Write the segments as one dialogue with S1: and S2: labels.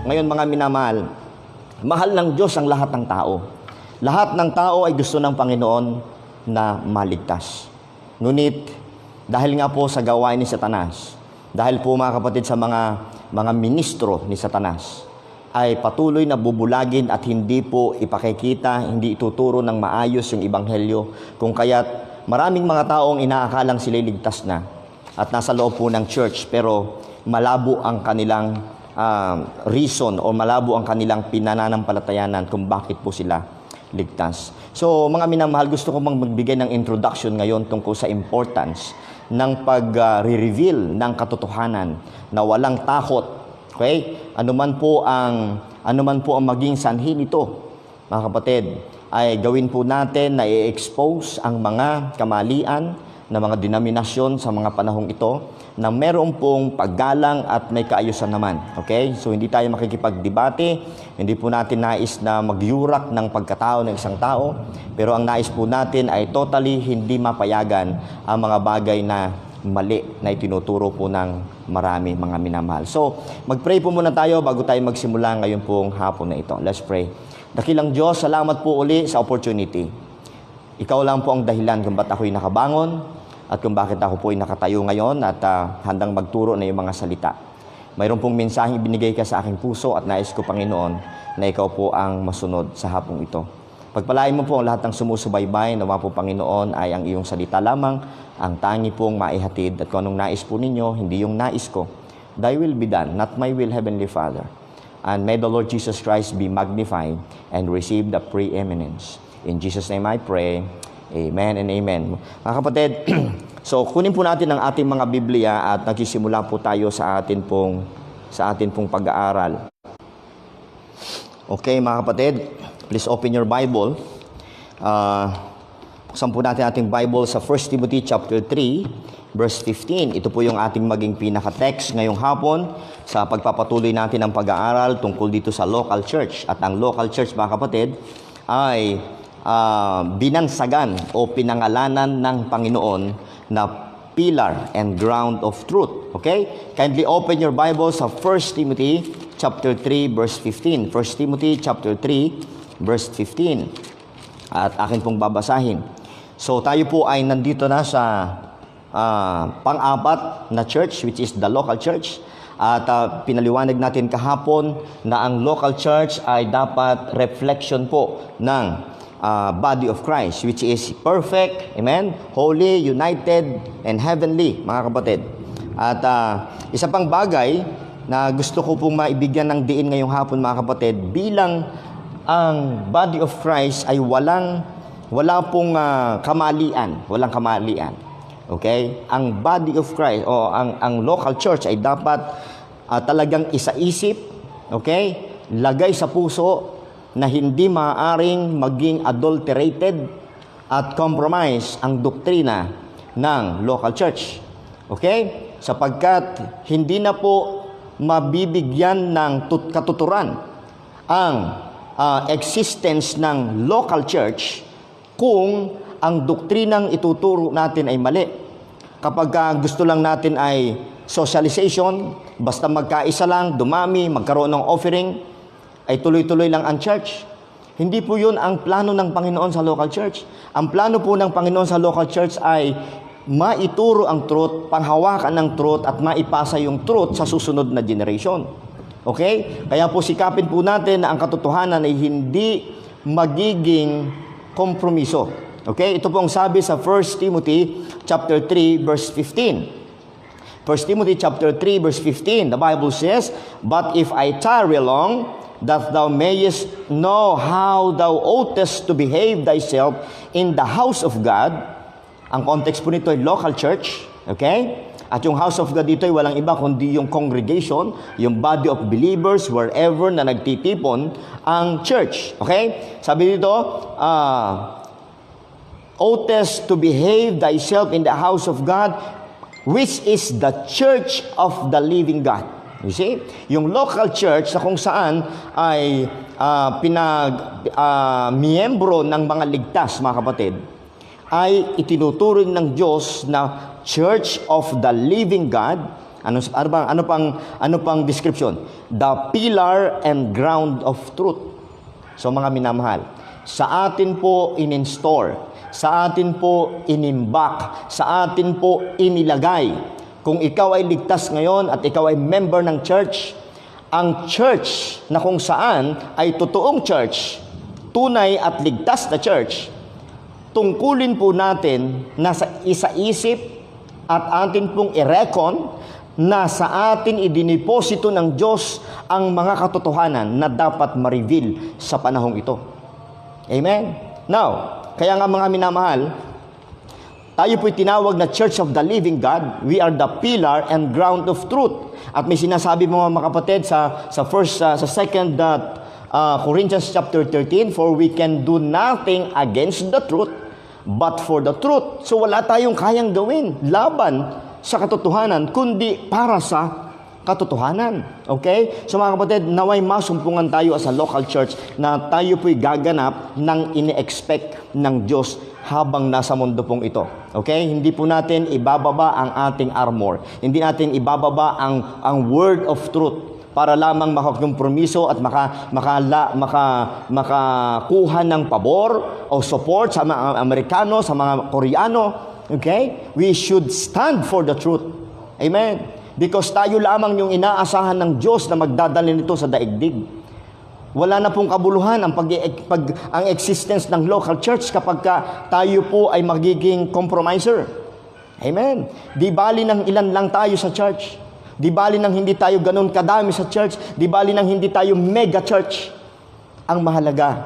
S1: Ngayon mga minamahal, mahal ng Diyos ang lahat ng tao. Lahat ng tao ay gusto ng Panginoon na maligtas. Ngunit, dahil nga po sa gawain ni Satanas, dahil po mga kapatid sa mga ministro ni Satanas, ay patuloy na bubulagin at hindi po ipakikita, hindi ituturo ng maayos yung Ebanghelyo. Kung kaya't maraming mga taong inaakalang sila'y ligtas na at nasa loob po ng church, pero malabo ang kanilang reason o malabo ang kanilang pinananampalatayanan kung bakit po sila ligtas. So mga minamahal, gusto ko magbigay ng introduction ngayon tungkol sa importance ng pag-reveal ng katotohanan na walang takot. Okay? Anuman po ang maging sanhi nito, mga kapatid, ay gawin po natin na i-expose ang mga kamalian na mga denominasyon sa mga panahong ito na meron pong paggalang at may kaayusan naman. Okay? So hindi tayo makikipagdebate, hindi po natin nais na magyurak ng pagkatao ng isang tao, pero ang nais po natin ay totally hindi mapayagan ang mga bagay na mali na itinuturo po ng marami, mga minamahal. So, mag-pray po muna tayo bago tayo magsimula ngayon pong hapon na ito. Let's pray. Dakilang Diyos, salamat po uli sa opportunity. Ikaw lang po ang dahilan kung ba't ako'y nakabangon at kung bakit ako po'y nakatayo ngayon at handang magturo na yung mga salita. Mayroon pong mensaheng ibinigay ka sa aking puso at nais ko, Panginoon, na ikaw po ang masunod sa hapong ito. Pagpalain mo po ang lahat ng sumusubaybay, nawa po, Panginoon, ay ang iyong salita lamang, ang tangi pong maihatid, at kung anong nais po ninyo, hindi yung nais ko. Thy will be done, not my will, Heavenly Father. And may the Lord Jesus Christ be magnified and receive the preeminence. In Jesus' name I pray. Amen and amen. Mga kapatid, so kunin po natin ang ating mga Biblia at nagsisimula po tayo sa atin pong pag-aaral. Okay, mga kapatid, please open your Bible. Buksan po natin ating Bible sa 1 Timothy chapter 3, verse 15. Ito po yung ating maging pinaka-text ngayong hapon sa pagpapatuloy natin ng pag-aaral tungkol dito sa local church. At ang local church, mga kapatid, ay binansagan o pinangalanan ng Panginoon na pillar and ground of truth. Okay? Kindly open your Bible sa 1 Timothy chapter 3, verse 15. 1 Timothy chapter 3, verse 15. At akin pong babasahin. So tayo po ay nandito na sa pang-apat na church, which is the local church. At pinaliwanag natin kahapon na ang local church ay dapat reflection po ng body of Christ, which is perfect, amen, holy, united, and heavenly, mga kapatid. At isa pang bagay na gusto ko pong maibigyan ng diin ngayong hapon, mga kapatid, bilang ang body of Christ ay wala pong kamalian, walang kamalian. Okay? Ang body of Christ o ang local church ay dapat talagang isa-isip, okay? Lagay sa puso na hindi maaaring maging adulterated at compromise ang doktrina ng local church. Okay? Sapagkat hindi na po mabibigyan ng katuturan ang existence ng local church kung ang doktrinang ituturo natin ay mali. Kapag gusto lang natin ay socialization, basta magkaisa lang, dumami, magkaroon ng offering, ay tuloy-tuloy lang ang church. Hindi po yun ang plano ng Panginoon sa local church. Ang plano po ng Panginoon sa local church ay maituro ang truth, panghawakan ng truth, at maipasa yung truth sa susunod na generation. Okay? Kaya po sikapin po natin na ang katotohanan ay hindi magiging kompromiso. Okay? Ito pong sabi sa 1 Timothy chapter 3 verse 15. 1 Timothy chapter 3 verse 15, the Bible says, "But if I tarry long, that thou mayest know how thou oughtest to behave thyself in the house of God." Ang context po nito ay local church. Okay? At yung house of God dito ay walang iba kundi yung congregation, yung body of believers wherever na nagtitipon ang church. Okay? Sabi dito, oughtest to behave thyself in the house of God, which is the church of the living God. You see? Yung local church na kung saan ay miyembro ng mga ligtas, mga kapatid, ay itinuturing ng Diyos na Church of the Living God, Ano pang description? The pillar and ground of truth. So mga minamahal, sa atin po in-install, sa atin po inimbak, sa atin po inilagay. Kung ikaw ay ligtas ngayon at ikaw ay member ng church, ang church na kung saan ay totoong church, tunay at ligtas na church, tungkulin po natin na sa isa-isip at atin pong i-recon na sa atin idiniposito ng Diyos ang mga katotohanan na dapat ma-reveal sa panahong ito. Amen? Now, kaya nga mga minamahal, tayo po'y tinawag na Church of the Living God. We are the pillar and ground of truth. At may sinasabi mga kapatid sa 2 Corinthians chapter 13, for we can do nothing against the truth, but for the truth. So wala tayong kayang gawin laban sa katotohanan, kundi para sa katotohanan. Okay? So mga kapatid, naway masumpungan tayo as a local church na tayo po'y gaganap ng ini-expect ng Diyos habang nasa mundo pong ito. Okay? Hindi po natin ibababa ang ating armor. Hindi natin ibababa ang word of truth para lamang makakompromiso at makakuha ng pabor o support sa mga Amerikano, sa mga Koreano. Okay? We should stand for the truth. Amen? Because tayo lamang yung inaasahan ng Diyos na magdadala nito sa daigdig. Wala na pong kabuluhan ang existence ng local church kapag tayo po ay magiging compromiser. Amen. Di bali ng ilan lang tayo sa church. Di bali ng hindi tayo ganun kadami sa church. Di bali ng hindi tayo mega church. Ang mahalaga,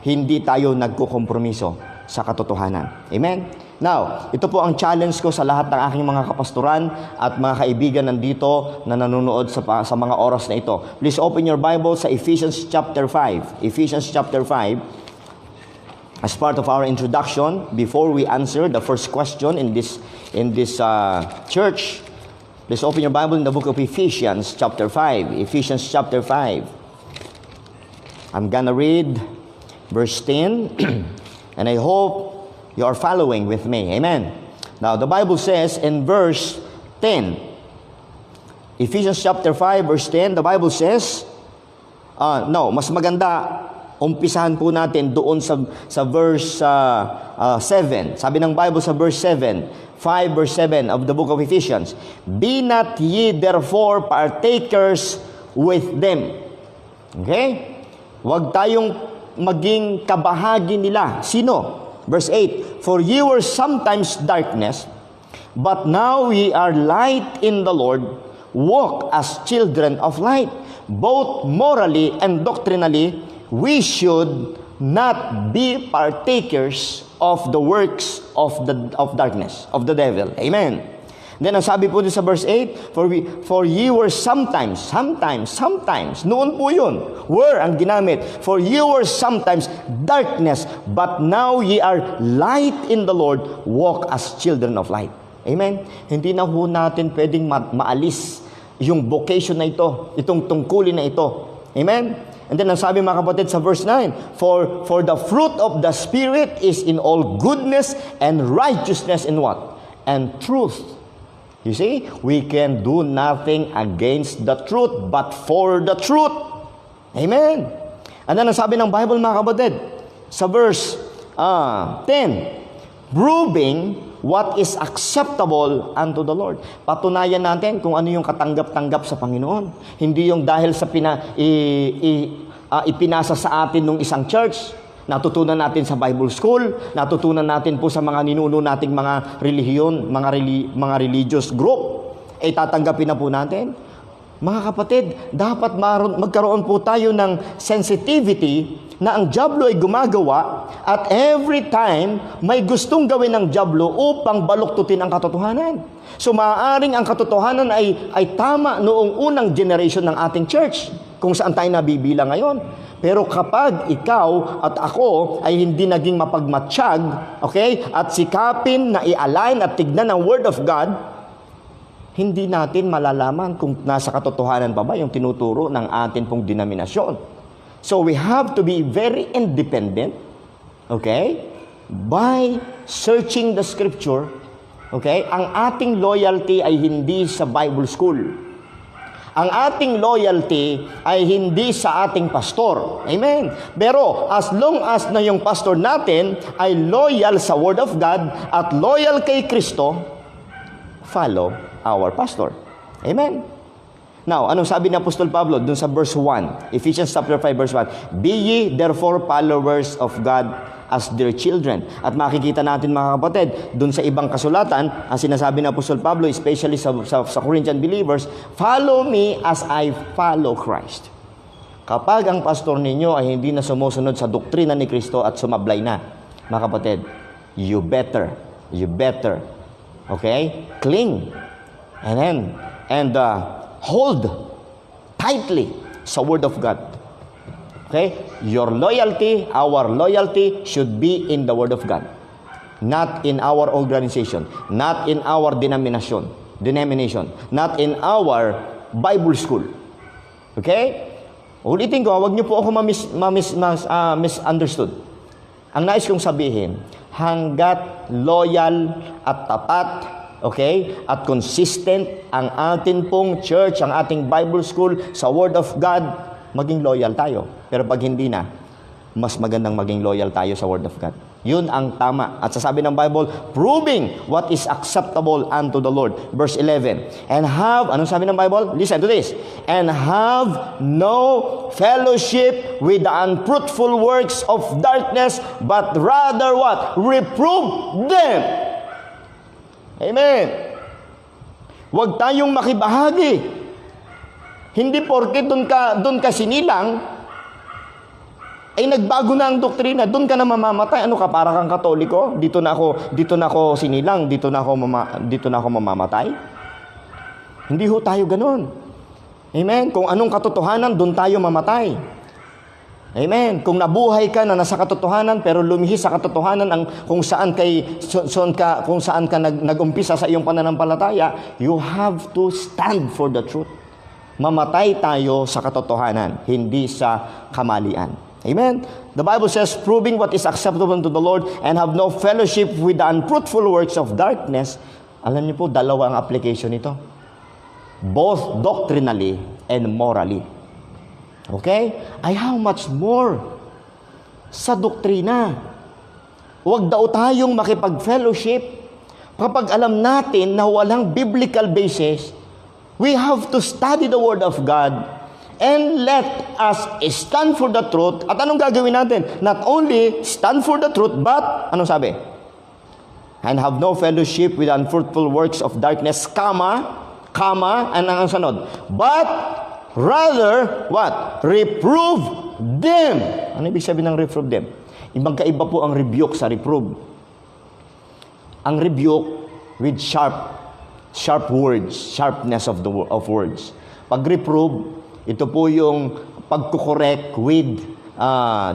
S1: hindi tayo nagkukompromiso sa katotohanan. Amen. Now, ito po ang challenge ko sa lahat ng aking mga kapastoran at mga kaibigan nandito na nanonood sa mga oras na ito. Please open your Bible sa Ephesians chapter 5. Ephesians chapter 5. As part of our introduction, before we answer the first question in this church, please open your Bible in the book of Ephesians chapter 5. Ephesians chapter 5. I'm gonna read verse 10, and I hope you are following with me. Amen. Now, the Bible says in verse 10, Ephesians chapter 5, verse 10, the Bible says, mas maganda, umpisahan po natin doon sa verse 7. Sabi ng Bible sa verse 7, 5 verse 7 of the book of Ephesians, be not ye therefore partakers with them. Okay? Huwag tayong maging kabahagi nila. Sino? Verse 8, for ye were sometimes darkness, but now ye are light in the Lord. Walk as children of light. Both morally and doctrinally, we should not be partakers of the works of darkness, of the devil. Amen. Then ang sabi po din sa verse 8, for ye were sometimes, noon po yun, were ang ginamit, for ye were sometimes darkness, but now ye are light in the Lord, walk as children of light. Amen? Hindi na ho natin pwedeng maalis yung vocation na ito, itong tungkulin na ito. Amen? And then ang sabi mga kapatid sa verse 9, for the fruit of the Spirit is in all goodness and righteousness in what? And truth. You see, we can do nothing against the truth, but for the truth. Amen. And then, ang sabi ng Bible, mga kapatid, sa verse 10, proving what is acceptable unto the Lord. Patunayan natin kung ano yung katanggap-tanggap sa Panginoon. Hindi yung dahil sa ipinasa sa atin ng isang church, natutunan natin sa Bible School, natutunan natin po sa mga ninuno nating mga relihiyon, mga religious group, tatanggapin na po natin. Mga kapatid, dapat magkaroon po tayo ng sensitivity na ang dyablo ay gumagawa at every time may gustong gawin ng dyablo upang baluktutin ang katotohanan. So maaaring ang katotohanan ay tama noong unang generation ng ating church, kung saan tayo nabibilang ngayon. Pero kapag ikaw at ako ay hindi naging mapagmatsyag, okay, at sikapin na i-align at tignan ang Word of God, hindi natin malalaman kung nasa katotohanan pa ba yung tinuturo ng atin pong denominasyon. So we have to be very independent, okay, by searching the Scripture Okay? Ang ating loyalty ay hindi sa Bible school. Ang ating loyalty ay hindi sa ating pastor. Amen. Pero as long as na yung pastor natin ay loyal sa Word of God at loyal kay Kristo, follow our pastor. Amen. Now, anong sabi ni Apostol Pablo dun sa verse 1? Ephesians chapter 5 verse 1. Be ye therefore followers of God as their children. At makikita natin mga kapatid, dun sa ibang kasulatan, ang sinasabi ni Apostol Pablo, especially sa Corinthian believers, follow me as I follow Christ. Kapag ang pastor ninyo ay hindi na sumusunod sa doktrina ni Kristo at sumablay na, mga kapatid, you better, okay, cling, and hold tightly sa Word of God. Okay? Your loyalty, our loyalty should be in the Word of God. Not in our organization, not in our denomination, not in our Bible school. Okay? Ulitin ko, huwag niyo po ako misunderstood. Ang nais kong sabihin, hanggat loyal at tapat, okay, at consistent ang atin pong church, ang ating Bible school sa Word of God, maging loyal tayo. Pero pag hindi na, mas magandang maging loyal tayo sa Word of God. Yun ang tama. At sasabi ng Bible, proving what is acceptable unto the Lord. Verse 11. And have, anong sabi ng Bible? Listen to this. And have no fellowship with the unfruitful works of darkness, but rather what? Reprove them. Amen. Huwag tayong makibahagi. Hindi porke doon ka sinilang, ay nagbago na ang doktrina, doon ka na mamamatay. Ano ka, para kang Katoliko? Dito na ako sinilang, dito na ako mamamatay? Hindi ho tayo ganoon. Amen. Kung anong katotohanan, doon tayo mamatay. Amen. Kung nabuhay ka na nasa katotohanan pero lumihis sa katotohanan ang kung saan ka nag-umpisa sa iyong pananampalataya, you have to stand for the truth. Mamatay tayo sa katotohanan, hindi sa kamalian. Amen? The Bible says, proving what is acceptable unto the Lord and have no fellowship with the unfruitful works of darkness. Alam niyo po, dalawa ang application nito. Both doctrinally and morally. Okay? Ay how much more sa doktrina. Huwag daw tayong makipag-fellowship kapag alam natin na walang biblical basis. We have to study the Word of God and let us stand for the truth. At anong gagawin natin? Not only stand for the truth, but, anong sabi? And have no fellowship with unfruitful works of darkness, and ang sanod. But, rather, what? Reprove them. Ano ibig sabihin ng reprove them? Magkaiba po ang rebuke sa reprove. Ang rebuke with sharp words, sharpness of words. Pag reprove, ito po yung pagkukorek with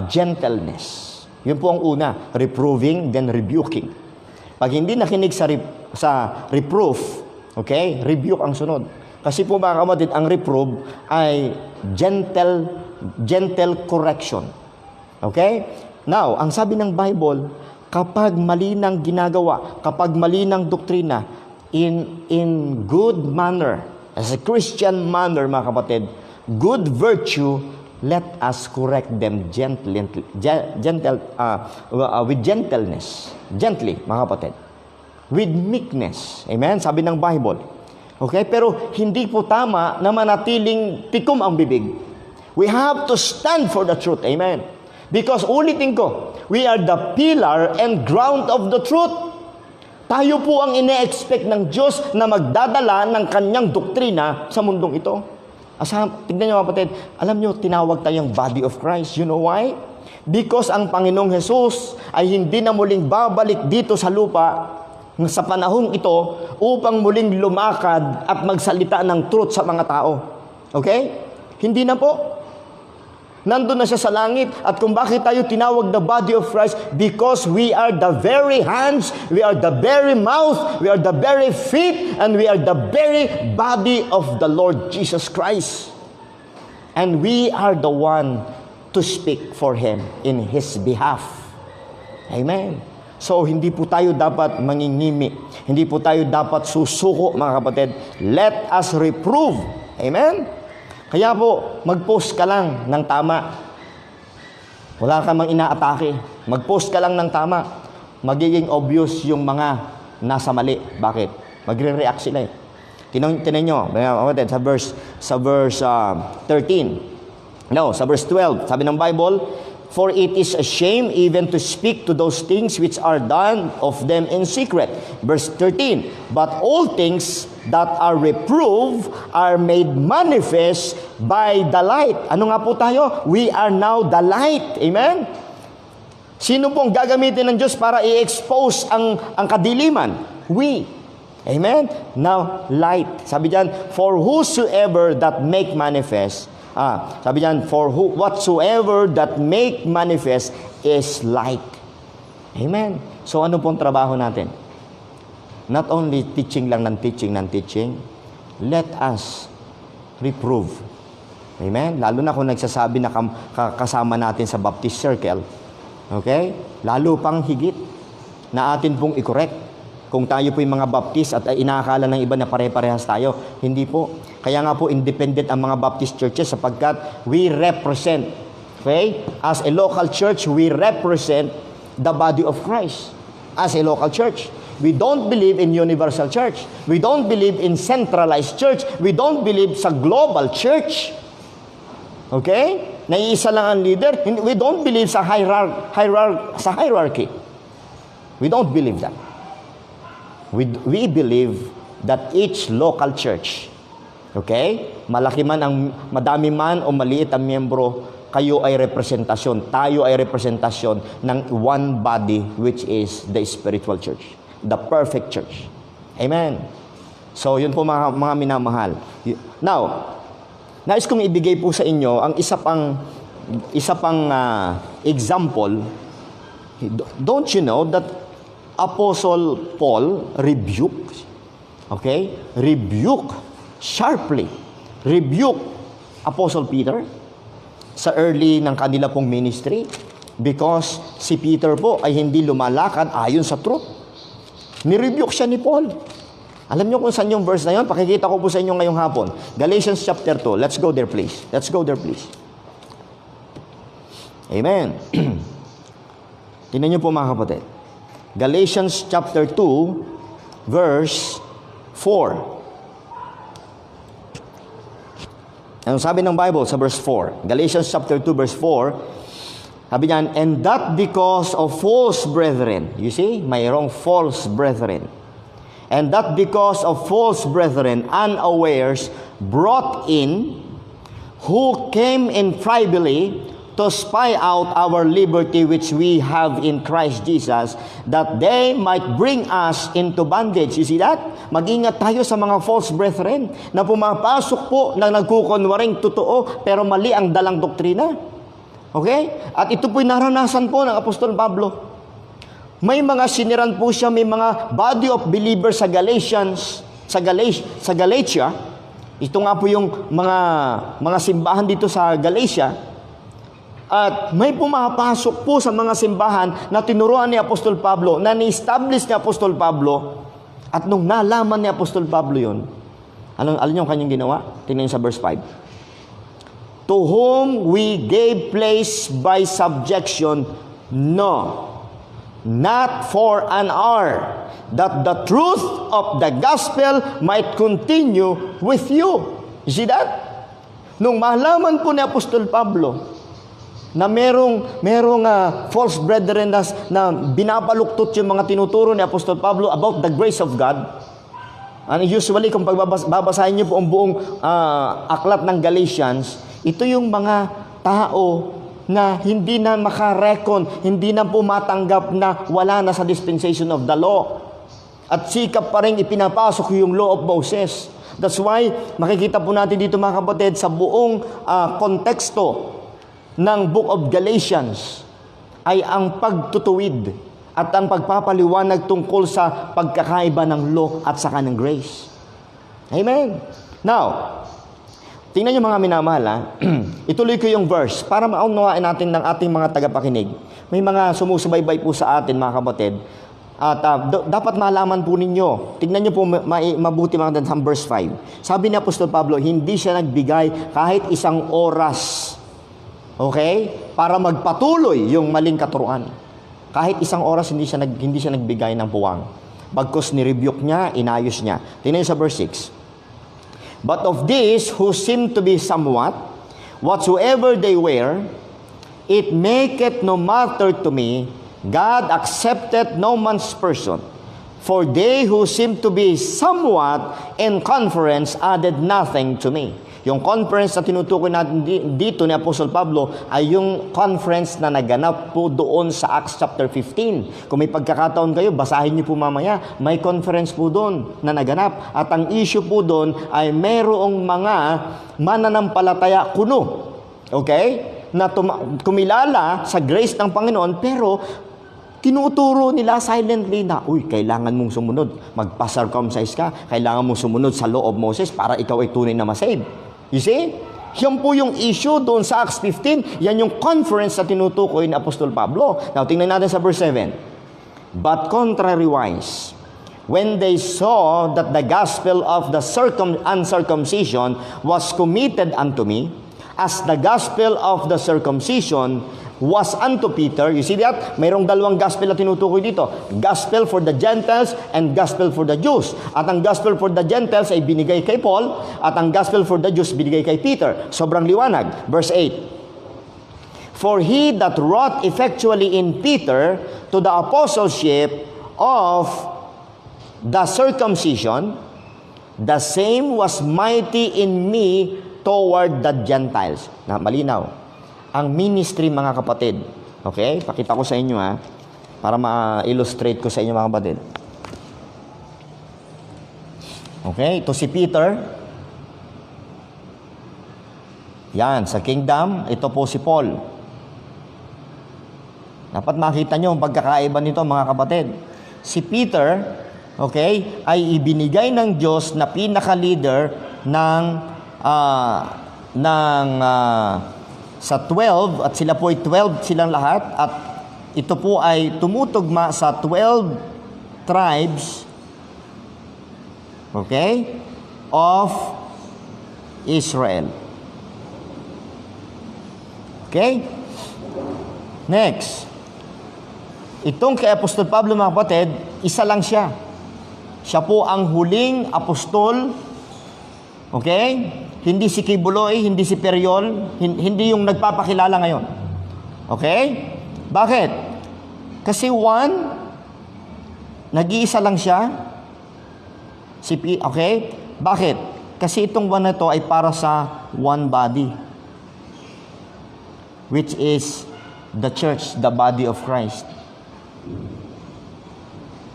S1: gentleness. Yun po ang una, reproving, then rebuking. Pag hindi nakinig sa reproof, okay, rebuke ang sunod. Kasi po mga kapatid, ang reprove ay gentle correction. Okay? Now, ang sabi ng Bible, kapag mali ng ginagawa, kapag mali ng doktrina, in good manner, as a Christian manner, mga kapatid, good virtue, let us correct them with gentleness. Gently, mga kapatid. With meekness. Amen? Sabi ng Bible. Okay? Pero hindi po tama na manatiling tikom ang bibig. We have to stand for the truth. Amen? Because ulitin ko, we are the pillar and ground of the truth. Tayo po ang ine-expect ng Diyos na magdadala ng kanyang doktrina sa mundong ito. Tignan niyo kapatid, alam niyo, tinawag tayong body of Christ. You know why? Because ang Panginoong Jesus ay hindi na muling babalik dito sa lupa sa panahong ito upang muling lumakad at magsalita ng truth sa mga tao. Okay? Hindi na po. Nandun na siya sa langit. At kung bakit tayo tinawag the body of Christ? Because we are the very hands, we are the very mouth, we are the very feet, and we are the very body of the Lord Jesus Christ. And we are the one to speak for Him in His behalf. Amen. So, hindi po tayo dapat mangingimi. Hindi po tayo dapat susuko, mga kapatid. Let us reprove. Amen? Kaya po, mag-post ka lang ng tama. Wala ka mang inaatake. Mag-post ka lang ng tama. Magiging obvious yung mga nasa mali. Bakit? Magre-react sila eh. Tinan nyo, mga kapatid, sa verse 13. No, sa verse 12. Sabi ng Bible, for it is a shame even to speak to those things which are done of them in secret. Verse 13, but all things that are reproved are made manifest by the light. Ano nga po tayo? We are now the light. Amen? Sino pong gagamitin ng Diyos para i-expose ang kadiliman? We. Amen? Now, light. Sabi diyan, for whosoever that make manifest, sabi diyan, for whatsoever that make manifest is light. Amen. So ano pong trabaho natin? Not only teaching lang ng teaching, let us reprove. Amen. Lalo na kung nagsasabi na kasama natin sa Baptist Circle. Okay? Lalo pang higit na atin pong i-correct. Kung tayo po yung mga Baptist at inaakala ng iba na pare-parehas tayo, hindi po. Kaya nga po, independent ang mga Baptist churches sapagkat we represent, okay? As a local church, we represent the body of Christ. As a local church. We don't believe in universal church. We don't believe in centralized church. We don't believe sa global church. Okay? Naiisa lang ang leader. We don't believe sa hierarchy. We don't believe that. We believe that each local church, okay, malaki man ang madami man o maliit ang miyembro, kayo ay representasyon, tayo ay representasyon ng one body which is the spiritual church, the perfect church. Amen. So yun po mga minamahal. Now, nais kong ibigay po sa inyo ang isa pang example. Don't you know that Apostle Paul rebuke sharply, Apostle Peter sa early ng kanila pong ministry because si Peter po ay hindi lumalakad ayon sa truth. Nirebuke siya ni Paul. Alam niyo kung saan yung verse na yun? Pakikita ko po sa inyo ngayong hapon. Galatians chapter 2. Let's go there please. Amen. Tingnan niyo po mga kapatid. Galatians chapter 2, verse 4. Ano sabi ng Bible sa verse 4? Galatians chapter 2, verse 4. Sabi niyan, and that because of false brethren. You see, mayroong false brethren. And that because of false brethren, unawares, brought in, who came in privily, to spy out our liberty which we have in Christ Jesus, that they might bring us into bondage. You see that? Mag-ingat tayo sa mga false brethren na pumapasok po na nagkukunwaring totoo pero mali ang dalang doktrina. Okay? At ito po'y naranasan po ng Apostol Pablo. May mga siniran po siya, may mga body of believers sa Galatians, sa Galatia. Ito nga po yung mga simbahan dito sa Galatia. At may pumapasok po sa mga simbahan na tinuruan ni Apostol Pablo, na ni-establish ni Apostol Pablo, at nung nalaman ni Apostol Pablo yun, alam niyo ang kanyang ginawa? Tingnan sa verse 5. To whom we gave place by subjection, no, not for an hour, that the truth of the gospel might continue with you. You see that? Nung malaman po ni Apostol Pablo na merong false brethren na binapaluktot yung mga tinuturo ni Apostol Pablo about the grace of God. And usually, kung babasahin niyo po ang buong aklat ng Galatians, ito yung mga tao na hindi na makarekon, hindi na pumatanggap na wala na sa dispensation of the law. At sikap pa rin ipinapasok yung law of Moses. That's why, makikita po natin dito mga kapatid, sa buong konteksto ng Book of Galatians ay ang pagtutuwid at ang pagpapaliwanag tungkol sa pagkakaiba ng law at saka ng grace. Amen. Now, Tingnan niyo mga minamahal, ha? Ituloy ko yung verse para maunawaan natin ng ating mga tagapakinig. May mga sumusubaybay po sa atin, mga kapatid. At dapat malaman po ninyo. Tingnan niyo po mabuti mga sa verse 5. Sabi ni Apostol Pablo, hindi siya nagbigay kahit isang oras. Okay? Para magpatuloy yung maling katuruan. Kahit isang oras hindi siya nagbigay ng puwang. Bagkus ni-rebuke niya, inayos niya. Tingnan niyo sa verse 6. But of these who seem to be somewhat, whatsoever they were, it maketh no matter to me, God accepted no man's person. For they who seem to be somewhat in conference added nothing to me. Yung conference na tinutukoy natin dito ni Apostol Pablo ay yung conference na naganap po doon sa Acts chapter 15. Kung may pagkakataon kayo, basahin niyo po mamaya. May conference po doon na naganap. At ang issue po doon ay mayroong mga mananampalataya kuno. Okay? Na kumilala sa grace ng Panginoon, pero tinuturo nila silently na, kailangan mong sumunod. Magpa-circumcise ka. Kailangan mong sumunod sa law of Moses para ikaw ay tunay na masave. You see? Yan po yung issue doon sa Acts 15. Yan yung conference na tinutukoy ni Apostol Pablo. Now, tingnan natin sa verse 7. But contrariwise, when they saw that the gospel of the uncircumcision was committed unto me, as the gospel of the circumcision was unto Peter. You see that? Mayroong dalawang gospel na tinutukoy dito. Gospel for the Gentiles and gospel for the Jews. At ang gospel for the Gentiles ay binigay kay Paul, at ang gospel for the Jews binigay kay Peter. Sobrang liwanag. Verse 8. For he that wrought effectually in Peter to the apostleship of the circumcision, the same was mighty in me toward the Gentiles. Na malinaw. Ang ministry, mga kapatid. Okay? Pakita ko sa inyo, ha, para ma-illustrate ko sa inyo, mga kapatid. Okay? Ito si Peter. Yan, sa kingdom. Ito po si Paul. Dapat makita nyo ang pagkakaiba nito, mga kapatid. Si Peter, okay, ay ibinigay ng Diyos na pinaka-leader sa 12, at sila po ay 12 silang lahat, at ito po ay tumutugma sa 12 tribes, okay, of Israel. Okay? Next. Itong kay Apostol Pablo, mga kapatid, isa lang siya. Siya po ang huling apostol. Okay? Hindi si Kibuloy, hindi si Periol, hindi yung nagpapakilala ngayon. Okay? Bakit? Kasi nag-iisa lang siya. Okay? Bakit? Kasi itong one na ito ay para sa one body, which is the church, the body of Christ.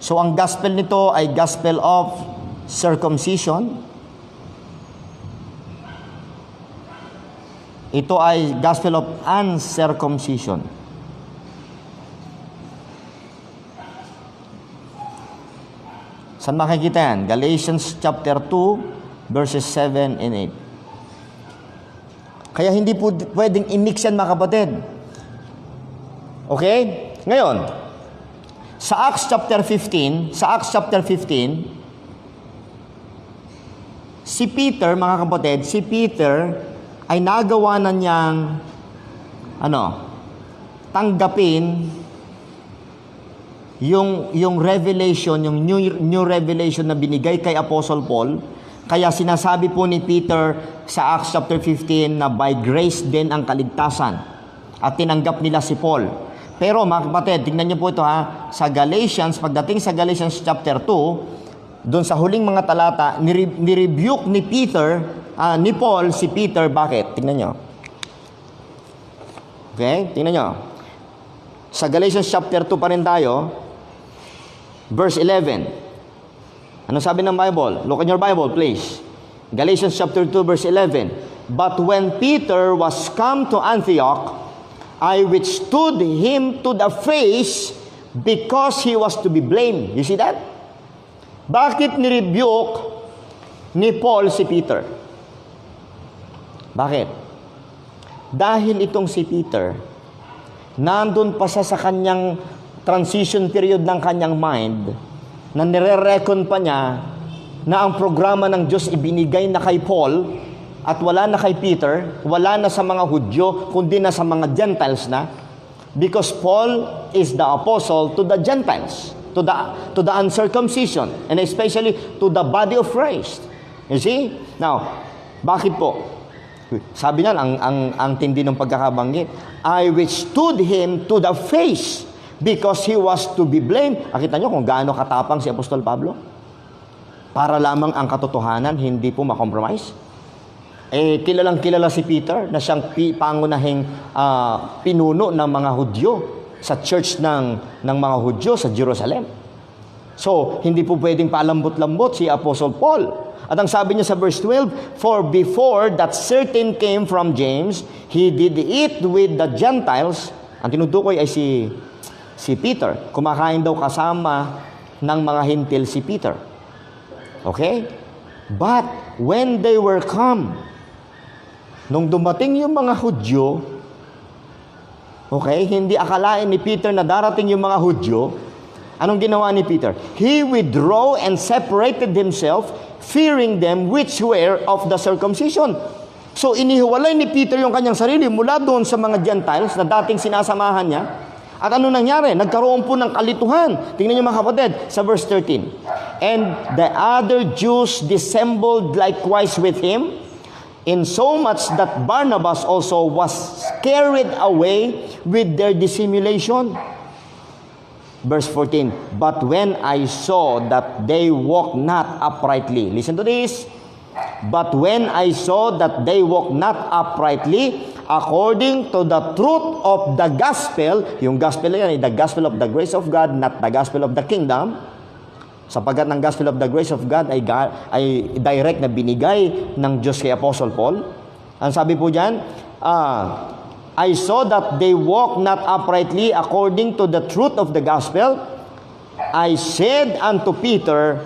S1: So, ang gospel nito ay gospel of circumcision. Ito ay gospel of uncircumcision. Saan makikita yan? Galatians chapter 2, verses 7 and 8. Kaya hindi po pwedeng i-mix yan, mga kapatid. Okay? Ngayon, sa Acts chapter 15, si Peter, mga kapatid, ay nagawa na niyang tanggapin yung revelation, yung new revelation na binigay kay Apostle Paul. Kaya sinasabi po ni Peter sa Acts chapter 15 na by grace din ang kaligtasan, at tinanggap nila si Paul. Pero mga kapatid, tingnan niyo po ito, ha, sa Galatians, pagdating sa Galatians chapter 2, doon sa huling mga talata, ni-rebuke ni Paul si Peter. Bakit? Tingnan nyo. Okay? Tingnan nyo. Sa Galatians chapter 2 pa rin tayo, verse 11. Ano sabi ng Bible? Look in your Bible, please. Galatians chapter 2, verse 11. But when Peter was come to Antioch, I withstood him to the face because he was to be blamed. You see that? Bakit ni-rebuke ni Paul si Peter? Bakit? Dahil itong si Peter, nandun pa sa kanyang transition period ng kanyang mind, na nire-reckon pa niya na ang programa ng Diyos ibinigay na kay Paul at wala na kay Peter, wala na sa mga Hudyo, kundi na sa mga Gentiles na, because Paul is the apostle to the Gentiles, to the uncircumcision, and especially to the body of Christ. You see? Now, bakit po? Sabi niyan, ang tindi ng pagkakabanggit, I withstood him to the face because he was to be blamed. Nakita niyo kung gaano katapang si Apostol Pablo? Para lamang ang katotohanan, hindi po makompromise. Kilalang kilala si Peter na siyang pangunahing pinuno ng mga Hudyo sa church ng mga Hudyo sa Jerusalem. So, hindi po pwedeng palambot-lambot si Apostle Paul. At ang sabi niya sa verse 12, for before that certain came from James, he did eat with the Gentiles. Ang tinutukoy ay si Peter. Kumakain daw kasama ng mga hintil si Peter. Okay? But when they were come, nung dumating yung mga Hudyo, okay, hindi akalain ni Peter na darating yung mga Hudyo, anong ginawa ni Peter? He withdrew and separated himself, fearing them which were of the circumcision. So, inihiwalay ni Peter yung kanyang sarili mula doon sa mga Gentiles na dating sinasamahan niya. At ano nangyari? Nagkaroon po ng kalituhan. Tingnan niyo mga kapatid, sa verse 13. And the other Jews dissembled likewise with him, in so much that Barnabas also was carried away with their dissimulation. Verse 14, but when I saw that they walk not uprightly, listen to this, but when I saw that they walk not uprightly, according to the truth of the gospel, yung gospel yan, the gospel of the grace of God, not the gospel of the kingdom, sapagkat ng gospel of the grace of God ay direct na binigay ng Diyos kay Apostle Paul. Ang sabi po dyan, I saw that they walk not uprightly according to the truth of the gospel. I said unto Peter,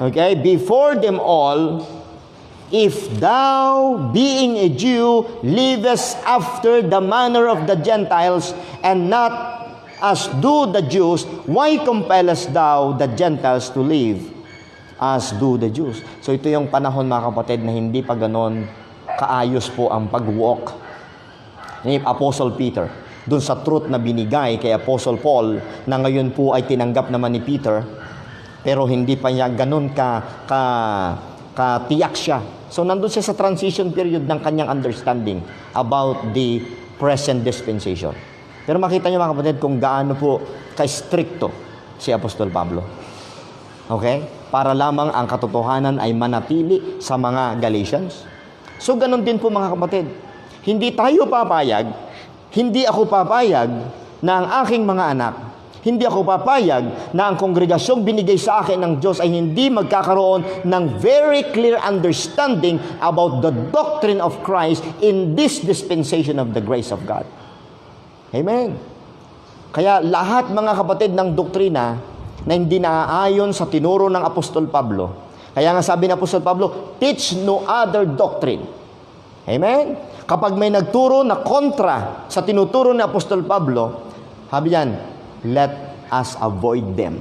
S1: okay, before them all, if thou, being a Jew, livest after the manner of the Gentiles, and not as do the Jews, why compellest thou the Gentiles to live as do the Jews? So ito yung panahon mga kapatid na hindi pa ganon kaayos po ang pag-walk ni Apostle Peter dun sa truth na binigay kay Apostle Paul na ngayon po ay tinanggap naman ni Peter, pero hindi pa niya ganun katiyak siya. So nandun siya sa transition period ng kanyang understanding about the present dispensation. Pero makita niyo mga kapatid kung gaano po ka-stricto si Apostol Pablo. Okay? Para lamang ang katotohanan ay manatili sa mga Galatians. So ganun din po mga kapatid. Hindi tayo papayag, hindi ako papayag na ang aking mga anak, hindi ako papayag na ang kongregasyong binigay sa akin ng Diyos ay hindi magkakaroon ng very clear understanding about the doctrine of Christ in this dispensation of the grace of God. Amen. Kaya lahat mga kapatid ng doktrina na hindi naaayon sa tinuro ng Apostol Pablo, kaya nga sabi ng Apostol Pablo, teach no other doctrine. Amen. Kapag may nagturo na kontra sa tinuturo ni Apostol Pablo, sabi yan, let us avoid them.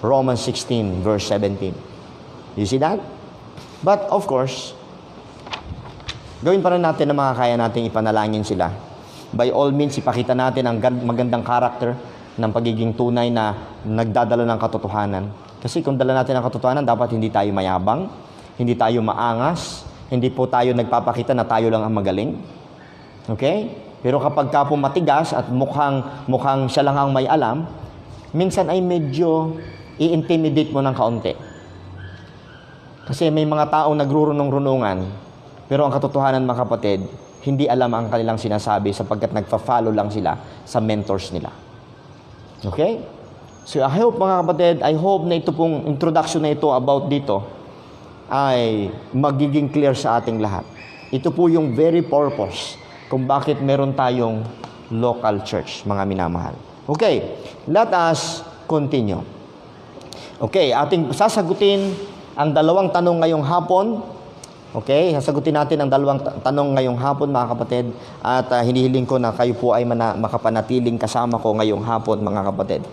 S1: Romans 16 verse 17. You see that? But of course, gawin pa rin natin na makakaya nating ipanalangin sila. By all means, ipakita natin ang magandang karakter ng pagiging tunay na nagdadala ng katotohanan. Kasi kung dala natin ang katotohanan, dapat hindi tayo mayabang, hindi tayo maangas, hindi po tayo nagpapakita na tayo lang ang magaling. Okay? Pero kapag ka po matigas at mukhang siya lang ang may alam, minsan ay medyo i-intimidate mo ng kaunti. Kasi may mga taong nagrurunong-runungan, pero ang katotohanan mga kapatid, hindi alam ang kanilang sinasabi sapagkat nagfa-follow lang sila sa mentors nila. Okay? So I hope mga kapatid, I hope na ito pong introduction na ito about dito ay magiging clear sa ating lahat. Ito po yung very purpose kung bakit meron tayong local church, mga minamahal. Okay, let us continue. Okay, ating sasagutin ang dalawang tanong ngayong hapon. Okay? Sasagutin natin ang dalawang tanong ngayong hapon, mga kapatid. At hinihiling ko na kayo po ay makapanatiling kasama ko ngayong hapon, mga kapatid.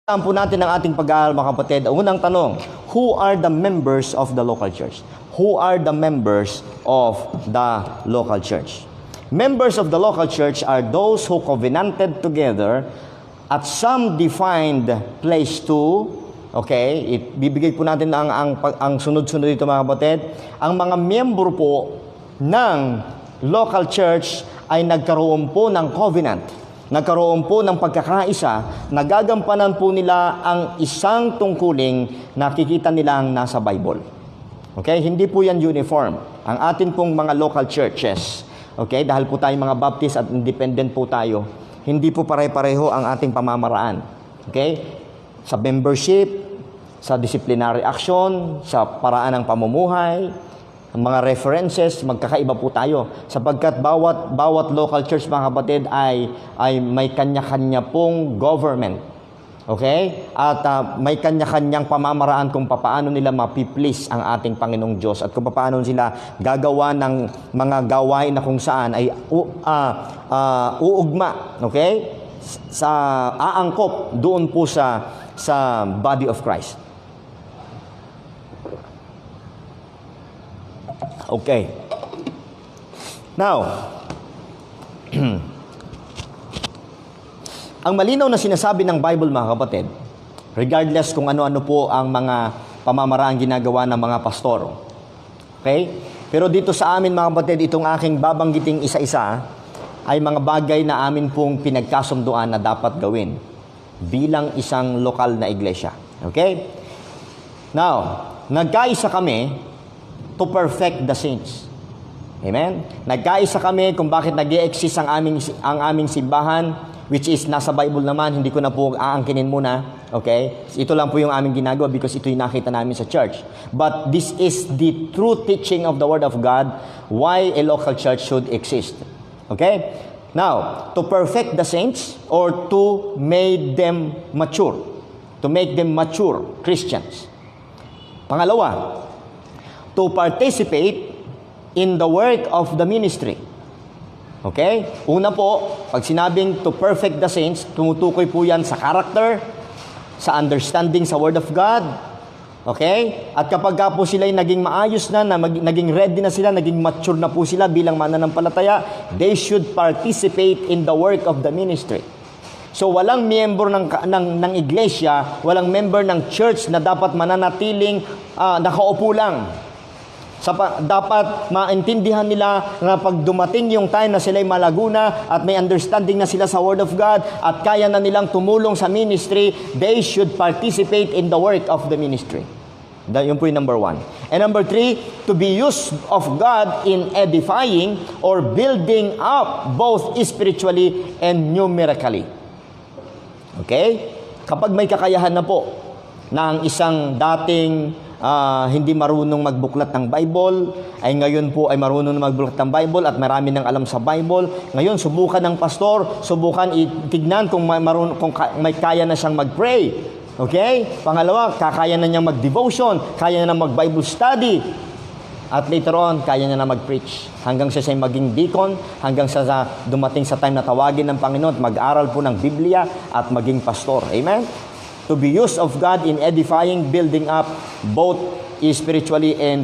S1: Saan po natin ang ating pag-aaral, mga kapatid. Unang tanong, who are the members of the local church? Who are the members of the local church? Members of the local church are those who covenanted together at some defined place to, okay, bibigay po natin ang sunod-sunod dito, mga kapatid. Ang mga miyembro po ng local church ay nagkaroon po ng covenant. Nagkaroon po ng pagkakaisa, nagagampanan po nila ang isang tungkuling nakikita nilang nasa Bible. Okay? Hindi po yan uniform. Ang atin pong mga local churches, okay, dahil po tayo mga Baptist at independent po tayo, hindi po pare-pareho ang ating pamamaraan. Okay? Sa membership, sa disciplinary action, sa paraan ng pamumuhay, ang mga references, magkakaiba po tayo. Sapagkat bawat local church, mga kapatid, ay may kanya-kanya pong government. Okay? At may kanya-kanyang pamamaraan kung paano nila mapiplease ang ating Panginoong Diyos at kung paano sila gagawa ng mga gawain na kung saan ay uugma, okay? Sa aangkop doon po sa body of Christ. Okay. Now, ang malinaw na sinasabi ng Bible, mga kapatid, regardless kung ano-ano po ang mga pamamaraan ginagawa ng mga pastor. Okay? Pero dito sa amin, mga kapatid, itong aking babanggiting isa-isa ay mga bagay na amin pong pinagkasunduan na dapat gawin bilang isang lokal na iglesia. Okay? Now, nagkaisa kami to perfect the saints. Amen? Nagkaisa kami kung bakit nag-i-exist ang aming simbahan, which is nasa Bible naman, hindi ko na po aangkinin muna. Okay? Ito lang po yung aming ginagawa because ito yung nakita namin sa church. But this is the true teaching of the Word of God, why a local church should exist. Okay? Now, to perfect the saints or to make them mature. To make them mature Christians. Pangalawa, to participate in the work of the ministry. Okay? Una po, pag sinabing to perfect the saints, tumutukoy po yan sa character, sa understanding sa Word of God. Okay? At kapag po sila ay naging maayos na naging ready na sila, naging mature na po sila bilang mananampalataya, they should participate in the work of the ministry. So walang miyembro ng iglesia, walang member ng church na dapat mananatiling nakaupo lang. Dapat maintindihan nila na pag dumating yung time na sila'y malaguna at may understanding na sila sa Word of God at kaya na nilang tumulong sa ministry, they should participate in the work of the ministry. Yun po yung number 1. And number 3, to be used of God in edifying or building up both spiritually and numerically. Okay? Kapag may kakayahan na po na ang isang dating hindi marunong magbuklat ng Bible, ay ngayon po ay marunong na magbuklat ng Bible at marami nang alam sa Bible. Ngayon, subukan ng pastor, subukan itignan kung may kaya na siyang mag-pray. Okay? Pangalawa, kakaya na niyang mag-devotion, kaya na mag-Bible study. At later on, kaya niya na mag-preach. Hanggang siya maging deacon, hanggang sa dumating sa time na tawagin ng Panginoon, mag-aral po ng Biblia at maging pastor. Amen? To be used of God in edifying, building up, both spiritually and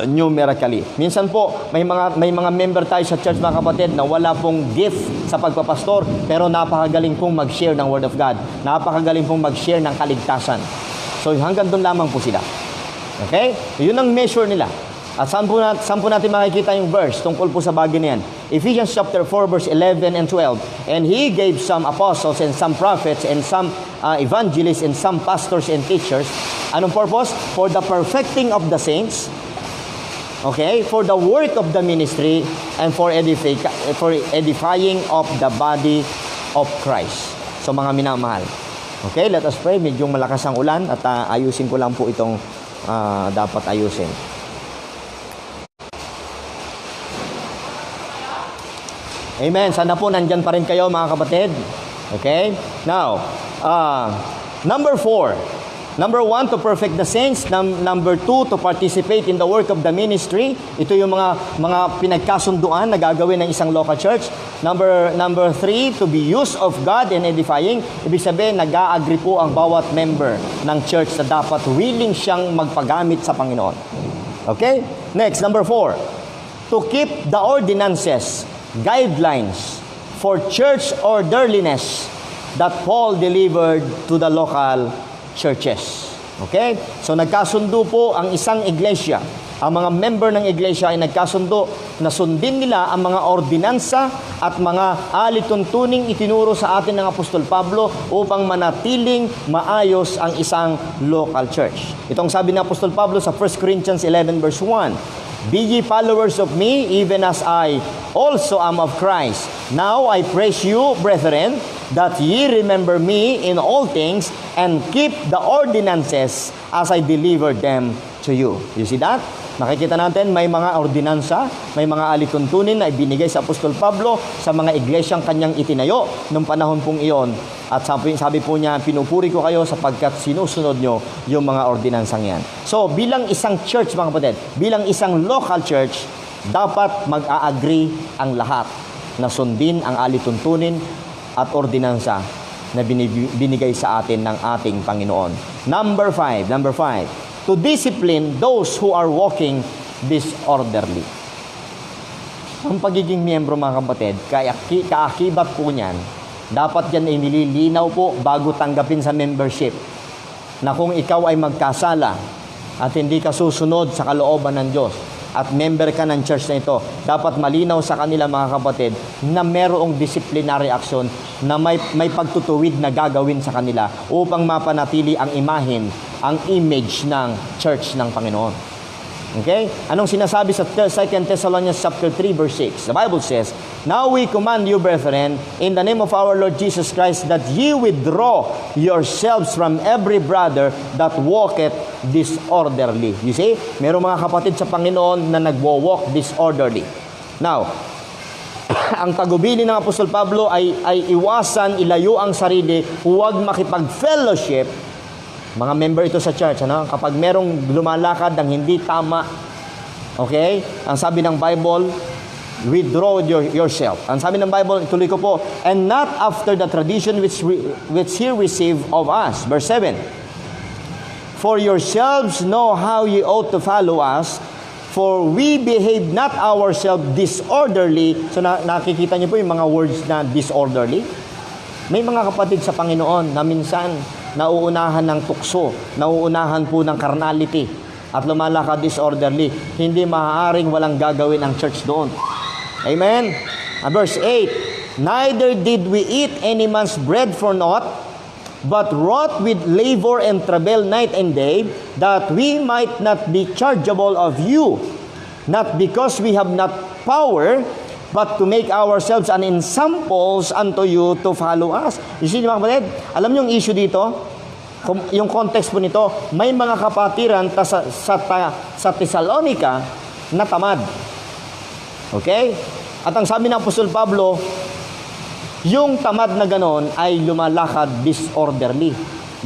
S1: numerically. Minsan po, may mga member tayo sa church, mga kapatid, na wala pong gift sa pagpapastor, pero napakagaling pong mag-share ng Word of God. Napakagaling pong mag-share ng kaligtasan. So hanggang doon lamang po sila. Okay? Yun ang measure nila. At saan po natin makikita yung verse tungkol po sa bagay na yan? Ephesians chapter 4 verse 11 and 12. And He gave some apostles and some prophets and some evangelists and some pastors and teachers. Anong purpose? For the perfecting of the saints. Okay? For the work of the ministry and for edifying of the body of Christ. So mga minamahal. Okay? Let us pray. Medyo malakas ang ulan at ayusin ko lang po itong dapat ayusin. Amen. Sana po nandyan pa rin kayo, mga kapatid. Okay? Now, number 4. Number 1, to perfect the saints. Number 2, to participate in the work of the ministry. Ito yung mga pinagkasunduan na gagawin ng isang local church. Number 3, to be used of God in edifying. Ibig sabihin, nag-a-agree po ang bawat member ng church na dapat willing siyang magpagamit sa Panginoon. Okay? Next, number 4, to keep the ordinances, guidelines for church orderliness that Paul delivered to the local churches. Okay? So nagkasundo po ang isang iglesia. Ang mga member ng iglesia ay nagkasundo na sundin nila ang mga ordinansa at mga alituntuning itinuro sa atin ng Apostol Pablo upang manatiling maayos ang isang local church. Itong sabi ng Apostol Pablo sa 1 Corinthians 11 verse 1, "Be ye followers of me, even as I also am of Christ. Now I praise you, brethren, that ye remember me in all things and keep the ordinances as I delivered them to you." You see that? Nakikita natin may mga ordinansa, may mga alituntunin na ibinigay sa Apostol Pablo sa mga iglesyang kanyang itinayo nung panahon pong iyon. At sabi po niya, pinupuri ko kayo sapagkat sinusunod nyo yung mga ordinansang yan. So, bilang isang church, mga kapatid, bilang isang local church, dapat mag-a-agree ang lahat na sundin ang alituntunin at ordinansa na binigay sa atin ng ating Panginoon. Number 5, to discipline those who are walking disorderly. Ang pagiging miyembro, mga kapatid, kaakibat po niyan, dapat yan ay nililinaw po bago tanggapin sa membership na kung ikaw ay magkasala at hindi ka susunod sa kalooban ng Diyos at member ka ng church na ito, dapat malinaw sa kanila, mga kapatid, na merong disciplinary action na may pagtutuwid na gagawin sa kanila upang mapanatili ang ang image ng church ng Panginoon. Okay? Anong sinasabi sa 2 Thessalonians chapter 3 verse 6? The Bible says, "Now we command you, brethren, in the name of our Lord Jesus Christ, that ye withdraw yourselves from every brother that walketh disorderly." You see? Merong mga kapatid sa Panginoon na nagwo-walk disorderly. Now, ang tagubilin ng Apostol Pablo ay iwasan, ilayo ang sarili, huwag makipag-fellowship. Mga member ito sa church, kapag merong lumalakad ng hindi tama, okay? Ang sabi ng Bible, withdraw yourself. Ang sabi ng Bible, tuloy ko po, "And not after the tradition which he received of us." Verse 7, "For yourselves know how ye ought to follow us, for we behave not ourselves disorderly." So nakikita niyo po yung mga words na disorderly. May mga kapatid sa Panginoon na minsan nauunahan ng tukso, nauunahan po ng carnality at lumalakad disorderly. Hindi maaaring walang gagawin ang church doon. Amen? Verse 8, "Neither did we eat any man's bread for naught, but wrought with labor and travail night and day, that we might not be chargeable of you, not because we have not power, but to make ourselves an ensamples unto you to follow us." You see, mga kapatid, alam niyo yung issue dito? Yung context po nito, may mga kapatiran sa Thessalonica na tamad. Okay? At ang sabi ng Apostol Pablo, yung tamad na ganon ay lumalakad disorderly.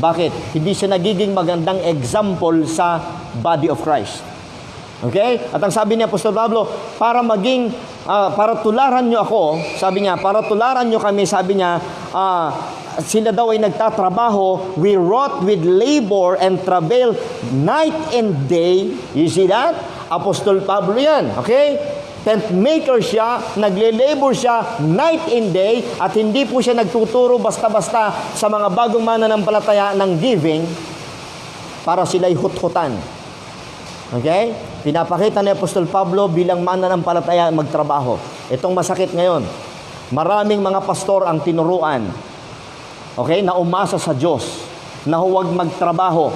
S1: Bakit? Hindi siya nagiging magandang example sa body of Christ. Okay? At ang sabi ni Apostol Pablo, para tularan nyo ako, sabi niya, para tularan nyo kami, sabi niya, sila daw ay nagtatrabaho, we wrought with labor and travail night and day. You see that? Apostol Pablo yan. Okay? Tent maker siya, nagle-labor siya night and day, at hindi po siya nagtuturo basta-basta sa mga bagong mananampalataya ng giving para sila'y hut-hutan. Okay? Pinapakita ni Apostol Pablo bilang mananampalataya magtrabaho. Itong masakit ngayon. Maraming mga pastor ang tinuruan, okay, na umasa sa Diyos, na huwag magtrabaho.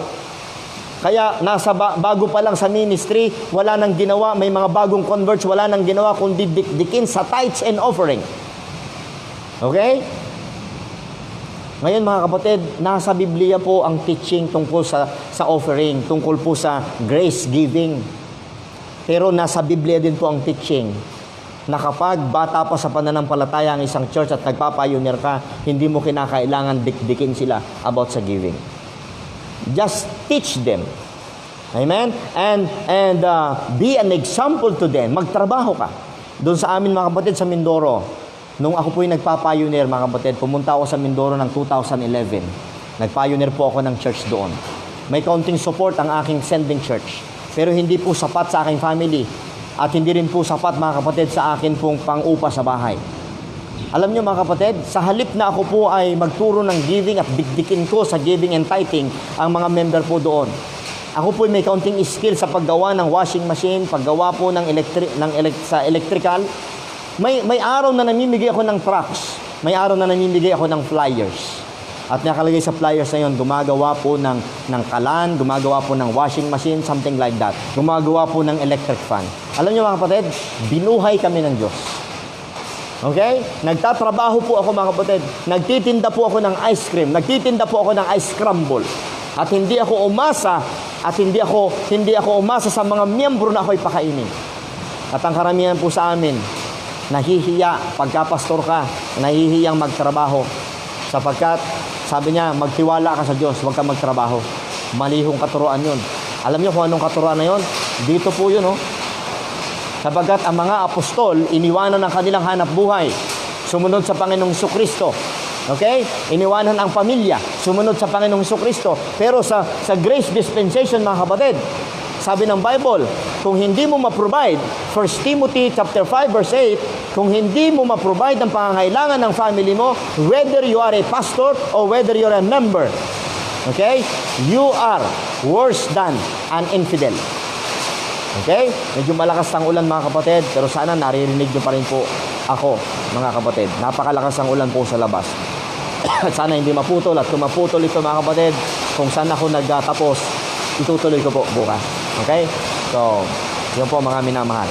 S1: Kaya nasa bago pa lang sa ministry, wala nang ginawa, may mga bagong converts, wala nang ginawa kundi dikdikin sa tithes and offering. Okay? Ngayon, mga kapatid, nasa Biblia po ang teaching tungkol sa offering, tungkol po sa grace giving. Pero nasa Biblia din po ang teaching na kapag bata pa sa pananampalataya ang isang church at nagpapayunir ka, hindi mo kinakailangan dikdikin sila about sa giving. Just teach them. Amen? And be an example to them. Magtrabaho ka. Doon sa amin mga kapatid sa Mindoro, nung ako po'y nagpa-pioneer mga kapatid, pumunta ako sa Mindoro ng 2011. Nag-pioneer po ako ng church doon. May kaunting support ang aking sending church. Pero hindi po sapat sa aking family. At hindi rin po sapat mga kapatid sa akin pong pang-upa sa bahay. Alam nyo mga kapatid, sa halip na ako po ay magturo ng giving at bigdikin ko sa giving and tithing ang mga member po doon. Ako po may kaunting skill sa paggawa ng washing machine, paggawa po ng sa electrical. May araw na namimigay ako ng trucks. May araw na namimigay ako ng flyers. At nakalagay sa flyers na yun, gumagawa po ng kalan, gumagawa po ng washing machine, something like that. Gumagawa po ng electric fan. Alam nyo mga kapatid, binuhay kami ng Diyos. Okay? Nagtatrabaho po ako mga kapatid. Nagtitinda po ako ng ice cream. Nagtitinda po ako ng ice crumble. At hindi ako umasa sa mga miyembro na ako'y pakainin. At ang karamihan po sa amin, nahihiya pagka-pastor ka, nahihiyang magtrabaho. Sapagkat, sabi niya, magtiwala ka sa Diyos, huwag ka magtrabaho. Malihong katuruan yun. Alam niyo kung anong katuruan na yun? Dito po yun, Sapagkat ang mga apostol, iniwanan ang kanilang hanap buhay. Sumunod sa Panginoong Kristo. Okay? Iniwanan ang pamilya. Sumunod sa Panginoong Kristo. Pero sa grace dispensation, mga kapatid, sabi ng Bible, kung hindi mo ma-provide, 1 Timothy chapter 5 verse 8, kung hindi mo ma-provide ang pangangailangan ng family mo, whether you are a pastor or whether you're a member, okay? You are worse than an infidel. Okay? Medyo malakas ang ulan mga kapatid, pero sana naririnig nyo pa rin po ako, mga kapatid. Napakalakas ang ulan po sa labas. At sana hindi maputol. At kung maputol ito mga kapatid, kung saan ako nagtatapos, itutuloy ko po bukas. Okay? So, yun po mga minamahal.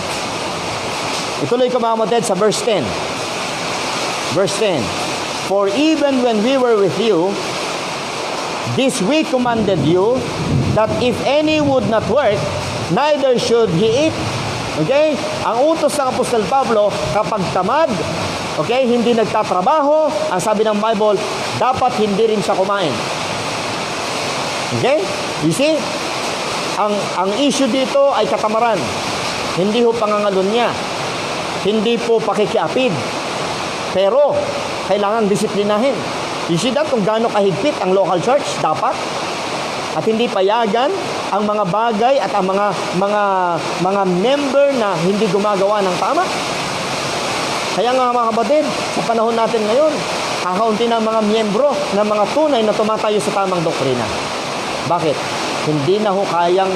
S1: Ituloy ko mga kapatid sa verse 10. Verse 10. For even when we were with you, this we commanded you, that if any would not work, neither should he eat. Okay? Ang utos ng Apostol Pablo, kapag tamad, okay, hindi nagtatrabaho, ang sabi ng Bible, dapat hindi rin siya kumain. Okay? You see? Ang issue dito ay katamaran. Hindi ho pangangalon niya. Hindi po pakikiapid. Pero, kailangan disiplinahin. You see that? Kung gaano kahigpit ang local church, dapat. At hindi payagan ang mga bagay at ang mga member na hindi gumagawa ng tama. Kaya nga mga kapatid, sa panahon natin ngayon, kakaunti ng mga miyembro ng mga tunay na tumatayo sa tamang doktrina. Bakit? Hindi na ho kayang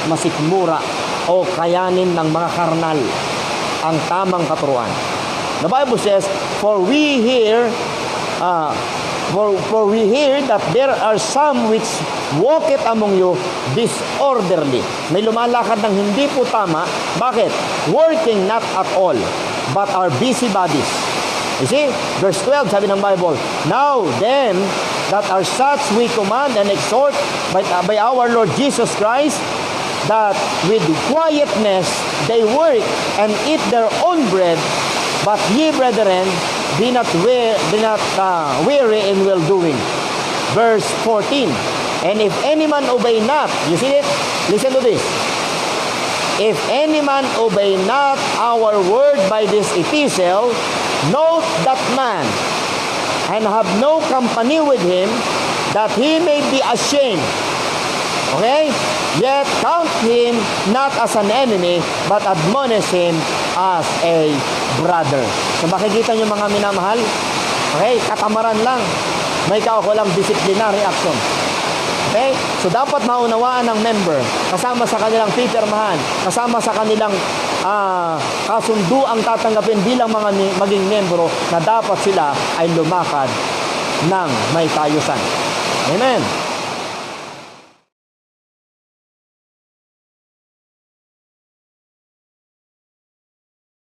S1: masikmura o kayanin ng mga karnal ang tamang katuruan. The Bible says, For we hear that there are some which walketh among you disorderly. May lumalakad ng hindi po tama. Bakit? Working not at all, but are busybodies. You see? Verse 12, sabi ng Bible, Now then, that are such we command and exhort by our Lord Jesus Christ, that with quietness they work and eat their own bread, but ye, brethren, be not weary in well-doing. Verse 14, And if any man obey not, you see it? Listen to this. If any man obey not our word by this epistle, note that man, and have no company with him, that he may be ashamed. Okay? Yet count him not as an enemy, but admonish him as a brother. So makikita nyo mga minamahal, okay? Katamaran lang. May kaukulang disciplinary action. Okay? So dapat maunawaan ng member, kasama sa kanilang pipirmahan, kasama sa kanilang kasunduang tatanggapin bilang maging membro, na dapat sila ay lumakad ng may tayusan. Amen.